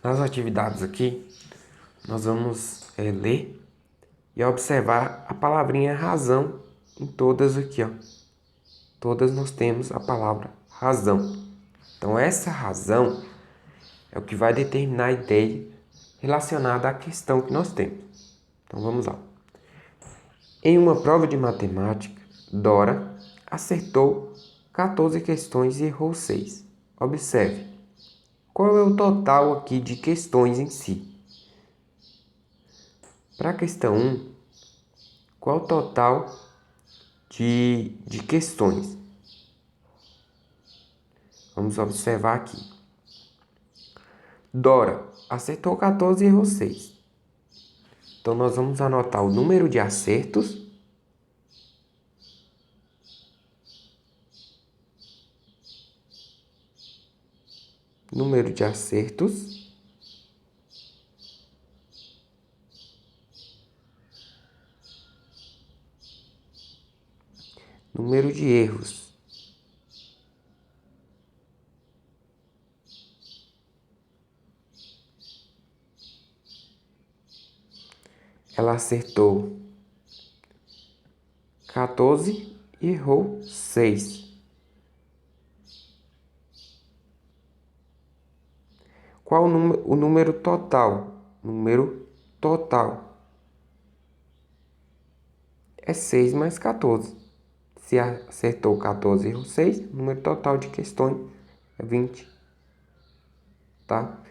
Nas atividades aqui, nós vamos ler e observar a palavrinha razão em todas aqui, ó. Todas nós temos a palavra razão. Então, essa razão é o que vai determinar a ideia relacionada à questão que nós temos. Então, vamos lá. Em uma prova de matemática, Dora acertou 14 questões e errou 6. Observe. Qual é o total aqui de questões em si? Para a questão 1, qual o total de questões? Vamos observar aqui. Dora acertou 14 e errou 6. Então, nós vamos anotar o número de acertos número de erros. Ela acertou 14 e errou 6. Qual o número total? Número total é 6 mais 14. Se acertou 14 e errou 6, o número total de questões é 20. Tá?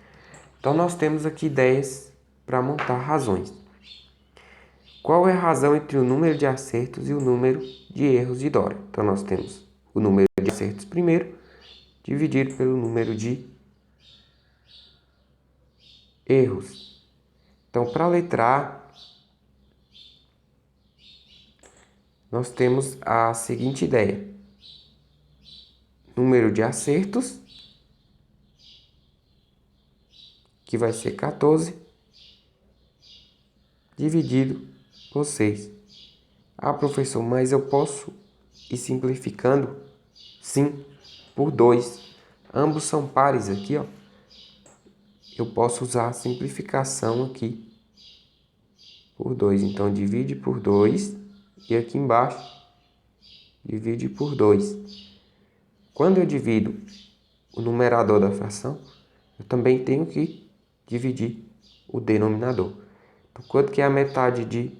Então, nós temos aqui ideias para montar razões. Qual é a razão entre o número de acertos e o número de erros de Dora? Então, nós temos o número de acertos primeiro, dividido pelo número de erros. Então, para a letra A, nós temos a seguinte ideia. Número de acertos, que vai ser 14, dividido por 6. Ah, professor, mas eu posso ir simplificando? Sim, por 2. Ambos são pares aqui, ó. Eu posso usar a simplificação aqui por 2. Então, divide por 2 e aqui embaixo divide por 2. Quando eu divido o numerador da fração, eu também tenho que dividir o denominador. Então, quanto que é a metade de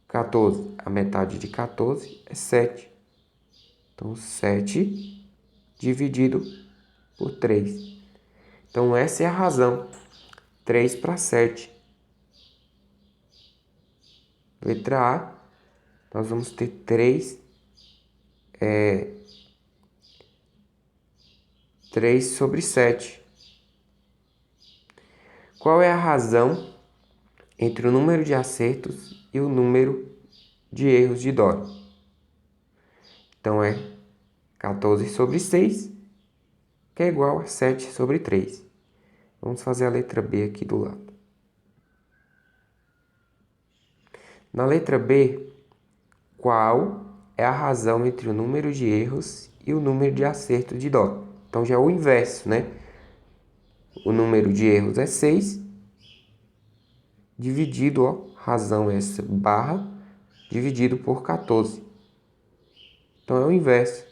14? A metade de 14 é 7. Então, 7 dividido por 3. Então, essa é a razão. 3 para 7. Letra A, nós vamos ter 3 sobre 7. Qual é a razão entre o número de acertos e o número de erros de Dora? Então, é 14 sobre 6, que é igual a 7 sobre 3. Vamos fazer a letra B aqui do lado. Na letra B, qual é a razão entre o número de erros e o número de acertos de Dora? Então, já é o inverso, né? O número de erros é 6, dividido, ó, razão é essa, barra, dividido por 14. Então, é o inverso.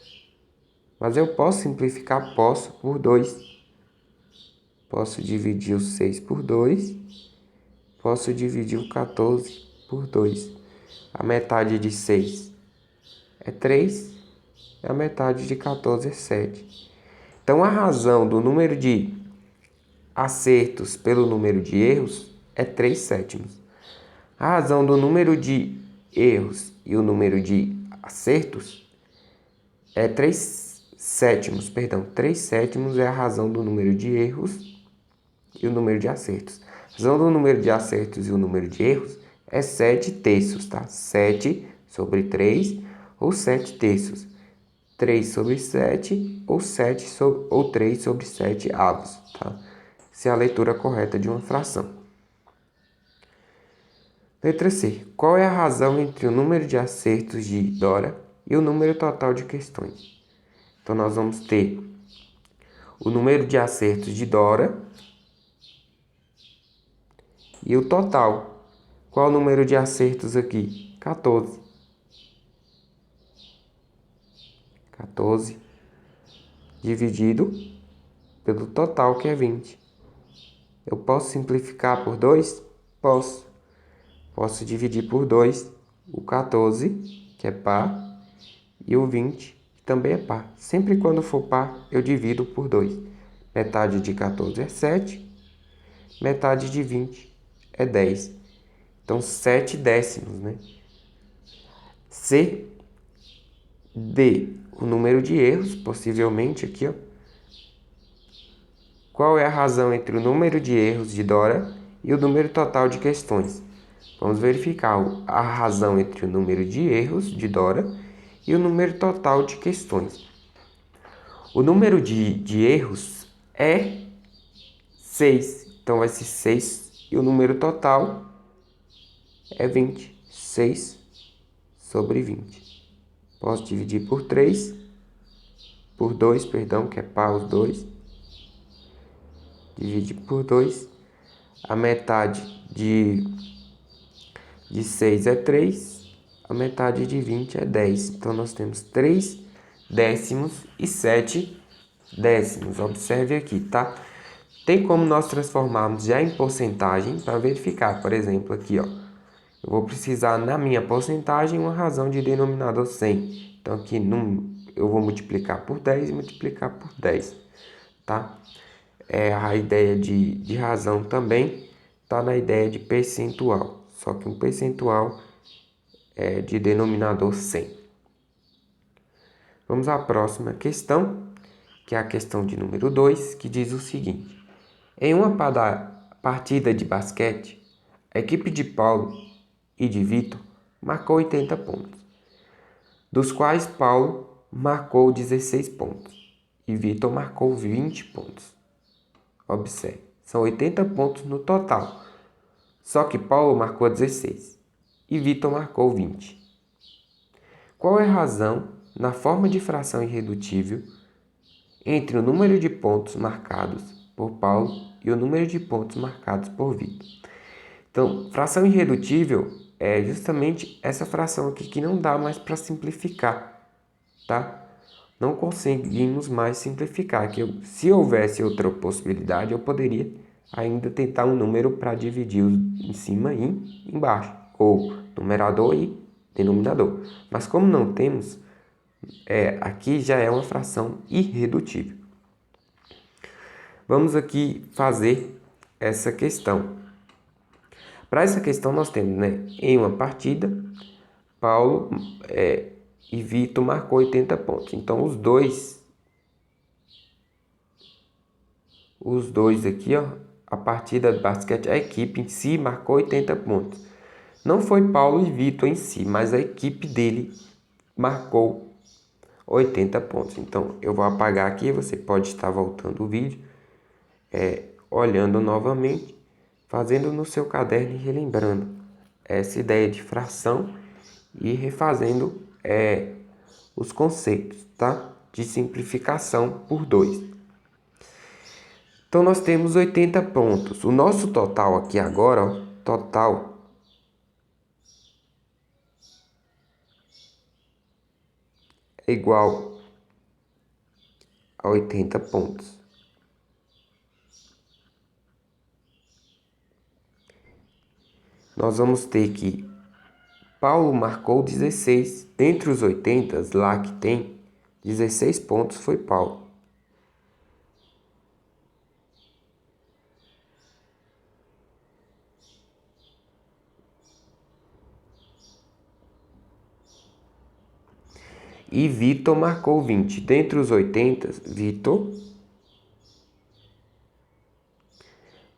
Mas eu posso simplificar? Posso, por 2. Posso dividir o 6 por 2. Posso dividir o 14 por 2. A metade de 6 é 3. E a metade de 14 é 7. Então, a razão do número de acertos pelo número de erros é 3 sétimos. A razão do número de erros e o número de acertos é 3 sétimos. 3 sétimos é a razão do número de erros e o número de acertos. A razão do número de acertos e o número de erros é 7 terços, tá? 7 sobre 3 ou 7 terços. 3 sobre 7 ou 3 sobre 7 avos, tá? Essa é a leitura correta de uma fração. Letra C. Qual é a razão entre o número de acertos de Dora e o número total de questões? Então, nós vamos ter o número de acertos de Dora e o total. Qual o número de acertos aqui? 14. 14 dividido pelo total, que é 20. Eu posso simplificar por 2? Posso. Posso dividir por 2 o 14, que é par, e o 20, que também é par. Sempre quando for par, eu divido por 2. Metade de 14 é 7, metade de 20 é 10. Então, 7 décimos, né? C, D, o número de erros, possivelmente aqui, ó. Qual é a razão entre o número de erros de Dora e o número total de questões? Vamos verificar a razão entre o número de erros de Dora e o número total de questões. O número de erros é 6, então vai ser 6, e o número total é 20. 6 sobre 20. Posso dividir por 3, por 2, perdão, que é par os dois. Divide por 2. A metade de 6 é 3. A metade de 20 é 10. Então, nós temos 3 décimos e 7 décimos. Observe aqui, tá? Tem como nós transformarmos já em porcentagem para verificar. Por exemplo, aqui, ó. Eu vou precisar, na minha porcentagem, uma razão de denominador 100. Então, aqui eu vou multiplicar por 10 e multiplicar por 10, tá? A ideia de razão também está na ideia de percentual, só que um percentual é de denominador 100. Vamos à próxima questão, que é a questão de número 2, que diz o seguinte: em uma partida de basquete, a equipe de Paulo e de Vitor marcou 80 pontos, dos quais Paulo marcou 16 pontos e Vitor marcou 20 pontos. Observe, são 80 pontos no total, só que Paulo marcou 16 e Vitor marcou 20. Qual é a razão na forma de fração irredutível entre o número de pontos marcados por Paulo e o número de pontos marcados por Vitor? Então, fração irredutível é justamente essa fração aqui que não dá mais para simplificar, tá? Não conseguimos mais simplificar. Se houvesse outra possibilidade, eu poderia ainda tentar um número para dividir em cima e embaixo, ou numerador e denominador. Mas como não temos, aqui já é uma fração irredutível. Vamos aqui fazer essa questão. Para essa questão nós temos, né, em uma partida, Paulo e Vitor marcou 80 pontos. Então os dois aqui, ó, a partida de basquete, a equipe em si marcou 80 pontos. Não foi Paulo e Vitor em si, mas a equipe dele marcou 80 pontos. Então eu vou apagar aqui, você pode estar voltando o vídeo, olhando novamente, fazendo no seu caderno e relembrando essa ideia de fração e refazendo os conceitos, tá? De simplificação por 2. Então, nós temos 80 pontos. O nosso total aqui agora, ó, total, é igual a 80 pontos. Nós vamos ter que Paulo marcou 16. Dentre os 80, lá que tem 16 pontos, foi Paulo. E Vitor marcou 20. Dentre os 80, Vitor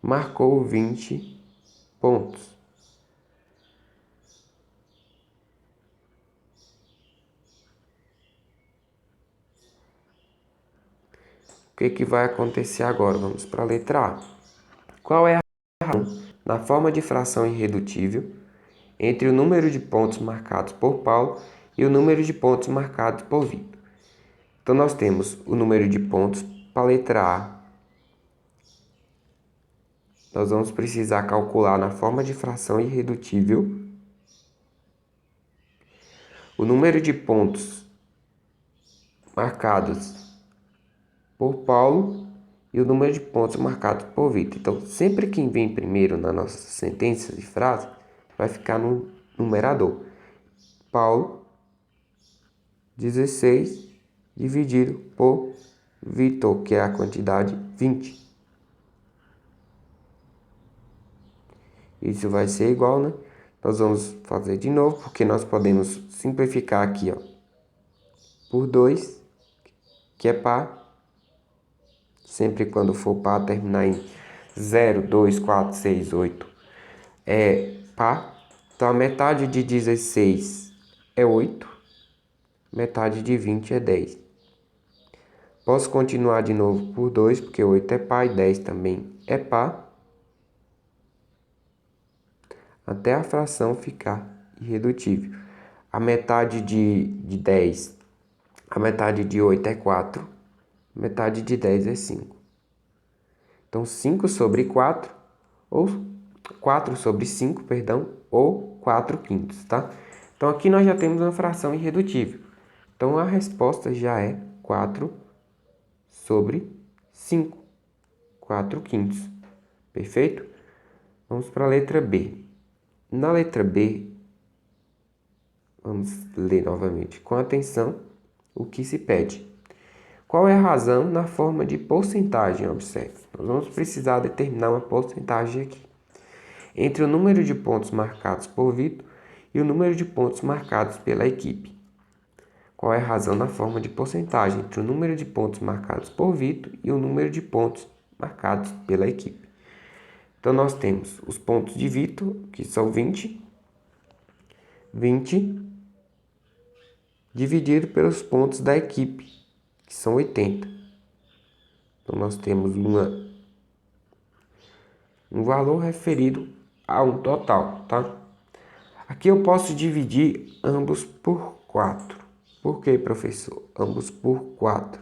marcou 20 pontos. O que vai acontecer agora? Vamos para a letra A. Qual é a razão na forma de fração irredutível entre o número de pontos marcados por Paulo e o número de pontos marcados por Vitor? Então, nós temos o número de pontos para a letra A, nós vamos precisar calcular na forma de fração irredutível o número de pontos marcados por Paulo e o número de pontos marcados por Vitor. Então, sempre quem vem primeiro na nossa sentença de frase vai ficar no numerador. Paulo, 16, dividido por Vitor, que é a quantidade 20. Isso vai ser igual, né? Nós vamos fazer de novo, porque nós podemos simplificar aqui, ó, por 2, que é par. Sempre quando for par, terminar em 0, 2, 4, 6, 8 é par. Então, a metade de 16 é 8. Metade de 20 é 10. Posso continuar de novo por 2, porque 8 é par e 10 também é par. Até a fração ficar irredutível. A metade de 10, a metade de 8 é 4. A metade de 10 é 5. Então, 5 sobre 4, ou 4 sobre 5, perdão, ou 4 quintos, tá? Então, aqui nós já temos uma fração irredutível. Então, a resposta já é 4 sobre 5, 4 quintos. Perfeito? Vamos para a letra B. Na letra B, vamos ler novamente com atenção o que se pede. Qual é a razão na forma de porcentagem? Observe. Nós vamos precisar determinar uma porcentagem aqui entre o número de pontos marcados por Vitor e o número de pontos marcados pela equipe. Qual é a razão na forma de porcentagem entre o número de pontos marcados por Vitor e o número de pontos marcados pela equipe? Então, nós temos os pontos de Vitor, que são 20 dividido pelos pontos da equipe, que são 80. Então, nós temos um valor referido a um total, tá? Aqui eu posso dividir ambos por 4. Por que, professor? Ambos por 4.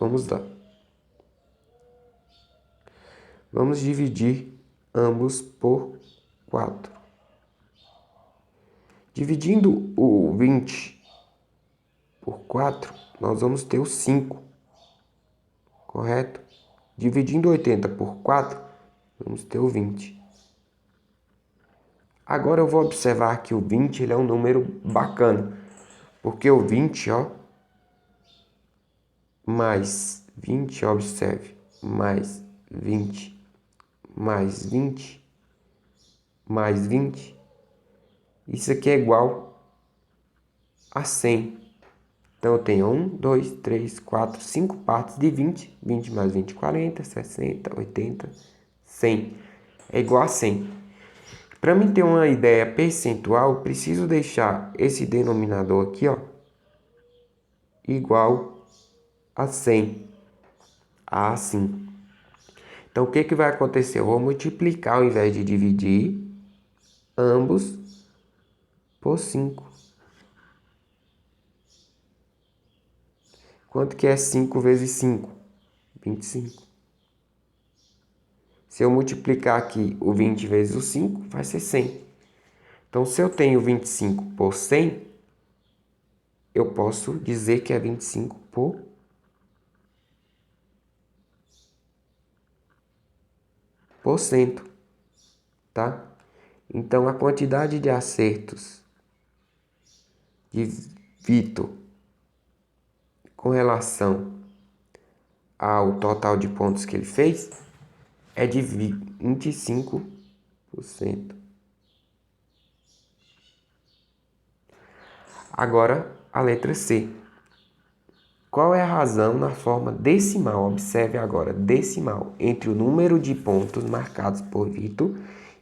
Vamos lá. Vamos dividir ambos por 4. Dividindo o 20 por 4, nós vamos ter o 5, correto? Dividindo 80 por 4, vamos ter o 20. Agora eu vou observar que o 20 ele é um número bacana, porque o 20, ó, mais 20, observe, mais 20, mais 20, mais 20, isso aqui é igual a 100. Então, eu tenho 1, 2, 3, 4, 5 partes de 20. 20 mais 20, 40, 60, 80, 100. É igual a 100. Para mim ter uma ideia percentual, eu preciso deixar esse denominador aqui, ó, igual a 100. Assim. Então, o que que vai acontecer? Eu vou multiplicar ao invés de dividir ambos por 5. Quanto que é 5 vezes 5? 25. Se eu multiplicar aqui o 20 vezes o 5, vai ser 100. Então, se eu tenho 25 por 100, eu posso dizer que é 25 por cento, tá? Então, a quantidade de acertos de Vitor com relação ao total de pontos que ele fez é de 25%. Agora, a letra C. Qual é a razão na forma decimal? Observe agora, decimal, entre o número de pontos marcados por Vitor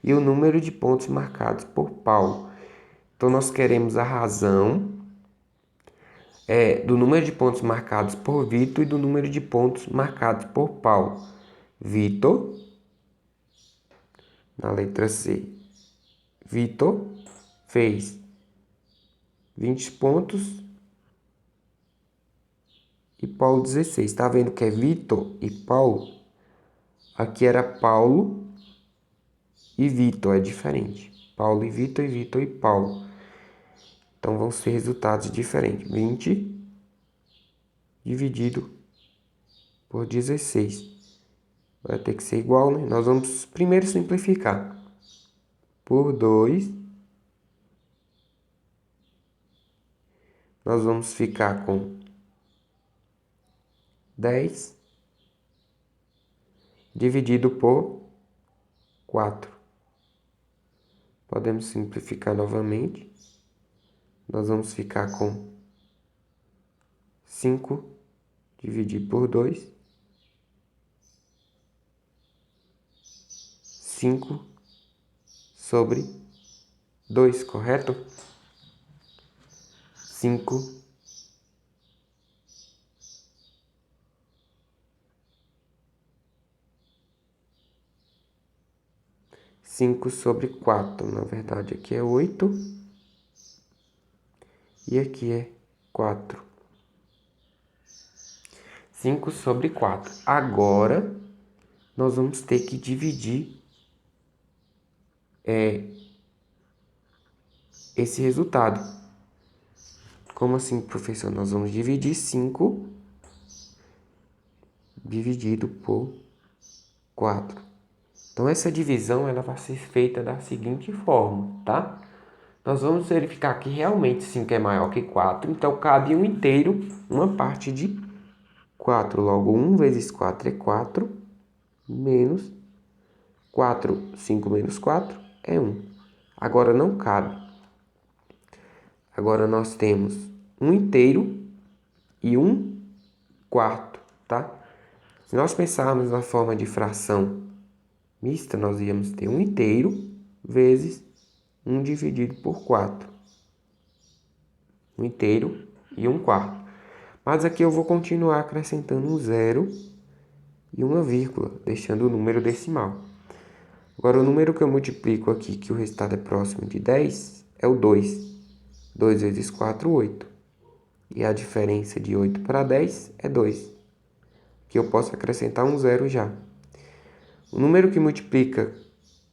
e o número de pontos marcados por Paulo. Então, nós queremos a razão do número de pontos marcados por Vitor e do número de pontos marcados por Paulo. Vitor, na letra C, Vitor fez 20 pontos e Paulo 16. Tá vendo que é Vitor e Paulo? Aqui era Paulo e Vitor, é diferente. Paulo e Vitor e Paulo. Então vão ser resultados diferentes. 20 dividido por 16. Vai ter que ser igual, né? Nós vamos primeiro simplificar. Por 2, nós vamos ficar com 10 dividido por 4. Podemos simplificar novamente. Nós vamos ficar com 5 dividido por 2. 5 sobre 2, correto? 5 sobre 4. Na verdade, aqui é 8. E aqui é 4. 5 sobre 4. Agora, nós vamos ter que dividir esse resultado. Como assim, professor? Nós vamos dividir 5 dividido por 4. Então, essa divisão ela vai ser feita da seguinte forma, tá? Nós vamos verificar que realmente 5 é maior que 4, então cabe um inteiro, uma parte de 4. Logo, 1 vezes 4 é 4, menos 4, 5 menos 4 é 1. Agora não cabe. Agora nós temos um inteiro e um quarto, tá? Se nós pensarmos na forma de fração mista, nós íamos ter um inteiro vezes 1 dividido por 4. Um inteiro e um quarto. Mas aqui eu vou continuar acrescentando um zero e uma vírgula, deixando o número decimal. Agora, o número que eu multiplico aqui, que o resultado é próximo de 10, é o 2. 2 vezes 4, 8. E a diferença de 8 para 10 é 2. Que eu posso acrescentar um zero já. O número que multiplica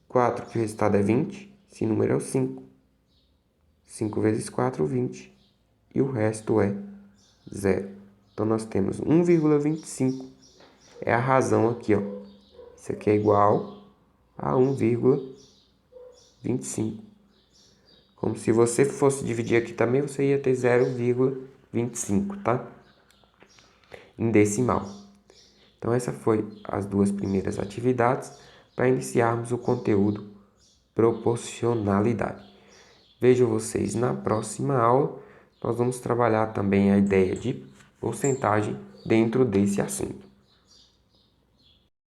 4, que o resultado é 20, esse número é o 5. 5 vezes 4, 20. E o resto é 0. Então, nós temos 1,25. É a razão aqui, ó. Isso aqui é igual a 1,25. Como se você fosse dividir aqui também, você ia ter 0,25, tá? Em decimal. Então, essas foram as duas primeiras atividades para iniciarmos o conteúdo proporcionalidade. Vejo vocês na próxima aula. Nós vamos trabalhar também a ideia de porcentagem dentro desse assunto.